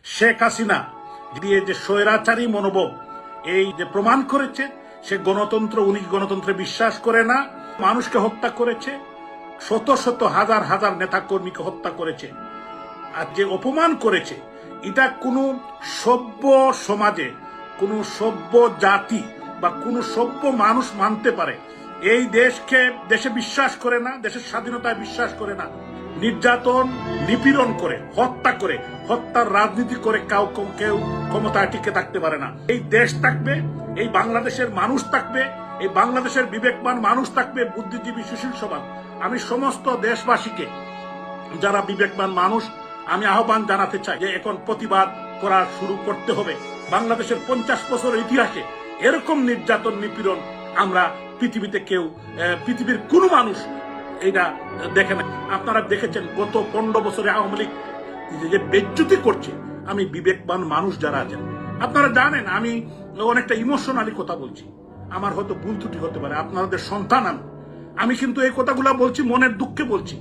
শেখ হাসিনা দিয়ে যে স্বৈরাচারী মনোভাব এই যে প্রমাণ করেছে, সে উনি গণতন্ত্রে বিশ্বাস করে না, মানুষকে হত্যা করেছে, শত শত হাজার হাজার নেতা কর্মীকে হত্যা করেছে, আর যে অপমান করেছে, এটা কোনো সভ্য সমাজে, কোনো সভ্য জাতি বা কোনো সভ্য মানুষ মানতে পারে? এই দেশে বিশ্বাস করে না, দেশের স্বাধীনতায় বিশ্বাস করে না, নির্যাতন নিপীড়ন করে, হত্যার রাজনীতি করে কেউ ক্ষমতায় টিকে থাকতে পারে না। এই দেশ থাকবে, এই বাংলাদেশের মানুষ থাকবে, এই বাংলাদেশের বিবেকবান মানুষ থাকবে, বুদ্ধিজীবী সুশীল সমাজ। আমি সমস্ত দেশবাসীকে, যারা বিবেকবান মানুষ, আমি আহ্বান জানাতে চাই যে এখন প্রতিবাদ করা শুরু করতে হবে। বাংলাদেশের 50 বছরের ইতিহাসে এরকম নির্যাতন নিপীড়ন আমরা পৃথিবীর কোন মানুষ এটা দেখে না। আপনারা দেখেছেন গত 15 বছরে আওয়ামী লীগ যে বেজ্জতি করছে। আমি বিবেকবান মানুষ যারা আছেন, আপনারা জানেন আমি অনেকটা ইমোশনালি কথা বলছি, আমার হয়তো ভুল ত্রুটি হতে পারে, আপনাদের সন্তান আমি কিন্তু এই কথাগুলা বলছি মনের দুঃখে বলছি।